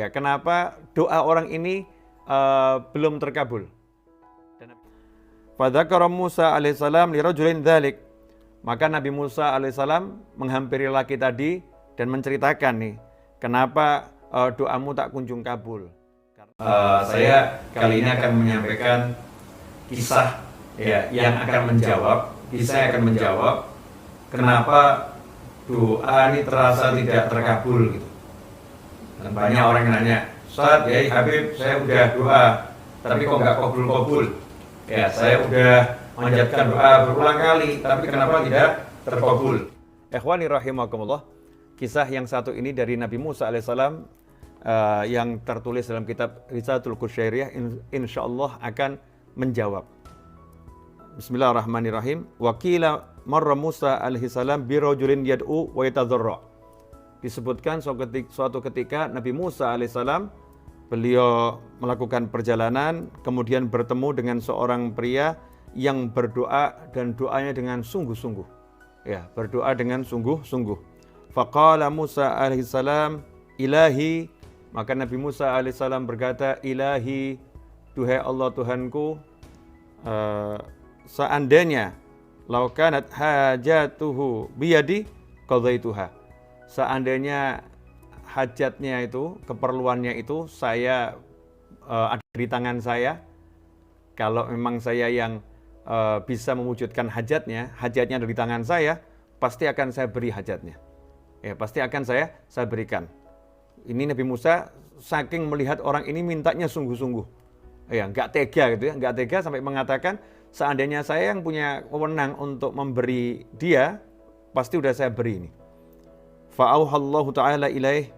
ya, kenapa doa orang ini belum terkabul. Fadzakara Musa alaihissalam lirajulin dzalik. Maka Nabi Musa alaihissalam menghampiri laki tadi dan menceritakan nih, kenapa doamu tak kunjung kabul. Saya kali ini akan menyampaikan kisah ya, yang akan menjawab, kenapa doa ini terasa tidak terkabul gitu. Dan banyak orang yang nanya, Ustaz, ya Habib, saya udah doa, tapi kok nggak kabul-kabul? Ya, saya udah menjadikan doa berulang kali, tapi kenapa tidak terkabul? Ikhwani rahimakumullah, kisah yang satu ini dari Nabi Musa alaihissalam yang tertulis dalam kitab Risalatul Qusyairiyah, insyaallah akan menjawab. Bismillahirrahmanirrahim. Wa qila marra Musa alaihissalam bi rajulin yad'u wa yatadharra. Disebutkan suatu ketika Nabi Musa alaihissalam beliau melakukan perjalanan, kemudian bertemu dengan seorang pria yang berdoa dan doanya dengan sungguh-sungguh. Ya, berdoa dengan sungguh-sungguh. Faqala Musa alaihissalam, Ilahi, maka Nabi Musa alaihissalam berkata, Ilahi, duhai Allah Tuhanku, seandainya lau kanat hajatuhu biyadi qadaituha. Seandainya hajatnya itu, keperluannya itu saya ada di tangan saya, kalau memang saya yang bisa mewujudkan hajatnya ada di tangan saya, pasti akan saya beri hajatnya. Ya, pasti akan saya berikan. Ini Nabi Musa saking melihat orang ini mintanya sungguh-sungguh. Ya, enggak tega gitu ya, enggak tega sampai mengatakan seandainya saya yang punya wewenang untuk memberi dia, pasti udah saya beri ini. Fa'auhallahu ta'ala ilaih,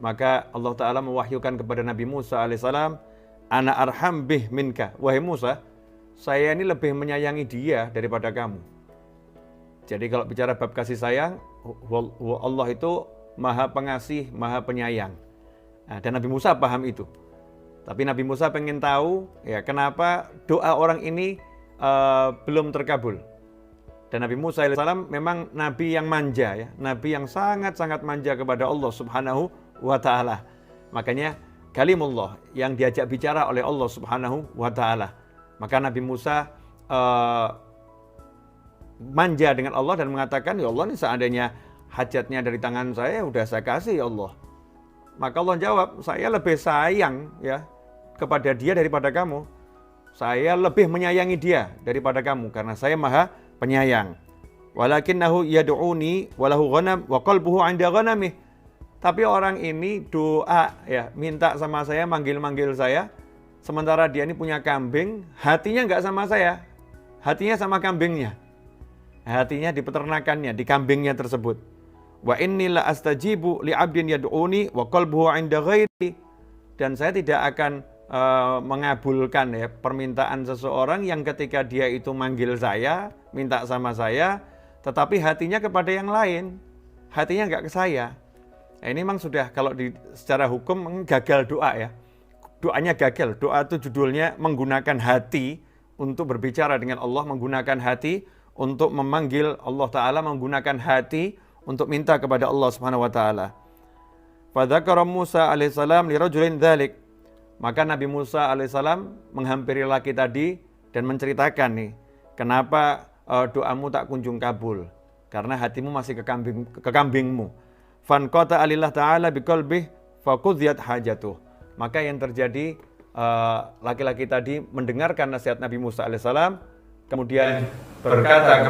maka Allah Ta'ala mewahyukan kepada Nabi Musa alaihissalam, Ana arham bih minka, wahai Musa, saya ini lebih menyayangi dia daripada kamu. Jadi kalau bicara bab kasih sayang, Allah itu maha pengasih, maha penyayang. Nah, dan Nabi Musa paham itu. Tapi Nabi Musa pengen tahu, ya, kenapa doa orang ini belum terkabul. Dan Nabi Musa alaihissalam memang Nabi yang manja, ya, Nabi yang sangat-sangat manja kepada Allah Subhanahu wa Ta'ala. Makanya kalimullah yang diajak bicara oleh Allah Subhanahu wa Ta'ala. Maka Nabi Musa manja dengan Allah dan mengatakan, ya Allah, ini seandainya hajatnya dari tangan saya, udah saya kasih ya Allah. Maka Allah jawab, saya lebih sayang ya kepada dia daripada kamu. Saya lebih menyayangi dia daripada kamu karena saya maha penyayang. Walakinnahu yad'uni walahu ghanam wa qalbuhu 'inda ghanamih. Tapi orang ini doa ya, minta sama saya, manggil-manggil saya, sementara dia ini punya kambing, hatinya enggak sama saya. Hatinya sama kambingnya. Hatinya di peternakannya, di kambingnya tersebut. Wa inni la astajibu li 'abdin yad'uni wa qalbuhu 'inda ghairi. Dan saya tidak akan mengabulkan ya permintaan seseorang yang ketika dia itu manggil saya, minta sama saya, tetapi hatinya kepada yang lain, hatinya enggak ke saya. Nah, ini memang sudah kalau secara hukum gagal doa ya, doanya gagal. Doa itu judulnya menggunakan hati untuk berbicara dengan Allah, menggunakan hati untuk memanggil Allah Ta'ala, menggunakan hati untuk minta kepada Allah Subhanahu Wa Ta'ala. Fadzakara Musa alaihissalam lirajulin dzalik. Maka Nabi Musa alaihissalam menghampiri laki tadi dan menceritakan nih, kenapa doamu tak kunjung kabul, karena hatimu masih ke kambingmu. Fanqata alillah ta'ala biqalbih faqudhiyat hajatuh. Maka yang terjadi, laki-laki tadi mendengarkan nasihat Nabi Musa alaihissalam, kemudian berdoa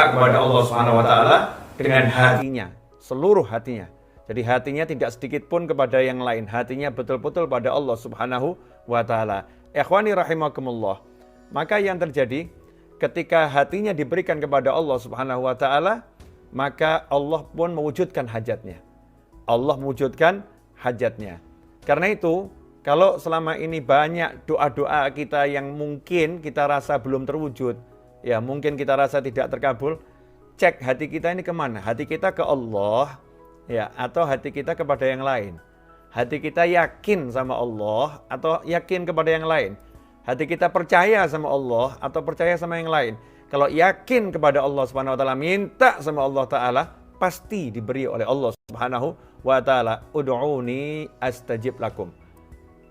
kepada Allah Subhanahu wa Ta'ala dengan hatinya, seluruh hatinya. Jadi hatinya tidak sedikit pun kepada yang lain, hatinya betul-betul pada Allah Subhanahu wa Ta'ala. Ikhwani rahimakumullah. Maka yang terjadi ketika hatinya diberikan kepada Allah Subhanahu wa Ta'ala, maka Allah pun mewujudkan hajatnya. Allah mewujudkan hajatnya. Karena itu, kalau selama ini banyak doa-doa kita yang mungkin kita rasa belum terwujud, ya mungkin kita rasa tidak terkabul, cek hati kita ini kemana? Hati kita ke Allah, ya, atau hati kita kepada yang lain? Hati kita yakin sama Allah atau yakin kepada yang lain? Hati kita percaya sama Allah atau percaya sama yang lain? Kalau yakin kepada Allah Subhanahu wa Ta'ala, minta sama Allah Ta'ala, pasti diberi oleh Allah Subhanahu wa taala. Ud'uni astajib lakum.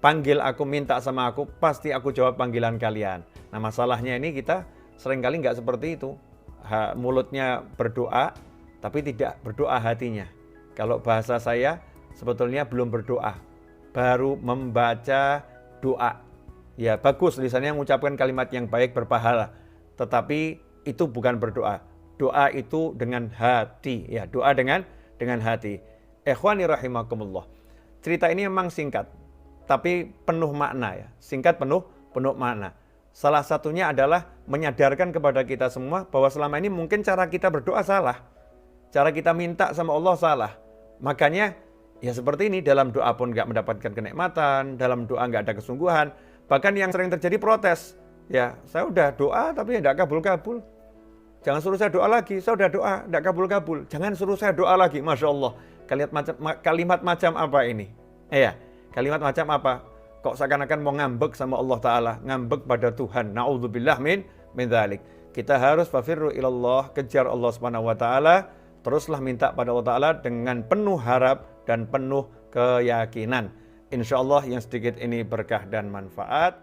Panggil aku, minta sama aku, pasti aku jawab panggilan kalian. Nah, masalahnya ini kita seringkali nggak seperti itu. Mulutnya berdoa, tapi tidak berdoa hatinya. Kalau bahasa saya, sebetulnya belum berdoa, baru membaca doa. Ya bagus, lisannya mengucapkan kalimat yang baik, berpahala. Tetapi itu bukan berdoa. Doa itu dengan hati. Ya, doa dengan hati. Ikhwani rahimakumullah. Cerita ini memang singkat, tapi penuh makna ya. Singkat penuh makna. Salah satunya adalah menyadarkan kepada kita semua bahwa selama ini mungkin cara kita berdoa salah. Cara kita minta sama Allah salah. Makanya ya seperti ini, dalam doa pun nggak mendapatkan kenikmatan, dalam doa nggak ada kesungguhan. Bahkan yang sering terjadi protes. Ya, saya udah doa tapi nggak kabul-kabul. Jangan suruh saya doa lagi, saya udah doa, nggak kabul-kabul. Jangan suruh saya doa lagi, Masya Allah. Kalimat macam apa ini? Ya, kalimat macam apa? Kok seakan-akan mau ngambek sama Allah Ta'ala, ngambek pada Tuhan. Na'udzubillah min dzalik. Kita harus fafirru ilallah, kejar Allah Subhanahu wa Ta'ala, teruslah minta pada Allah Ta'ala dengan penuh harap dan penuh keyakinan. Insya Allah yang sedikit ini berkah dan manfaat.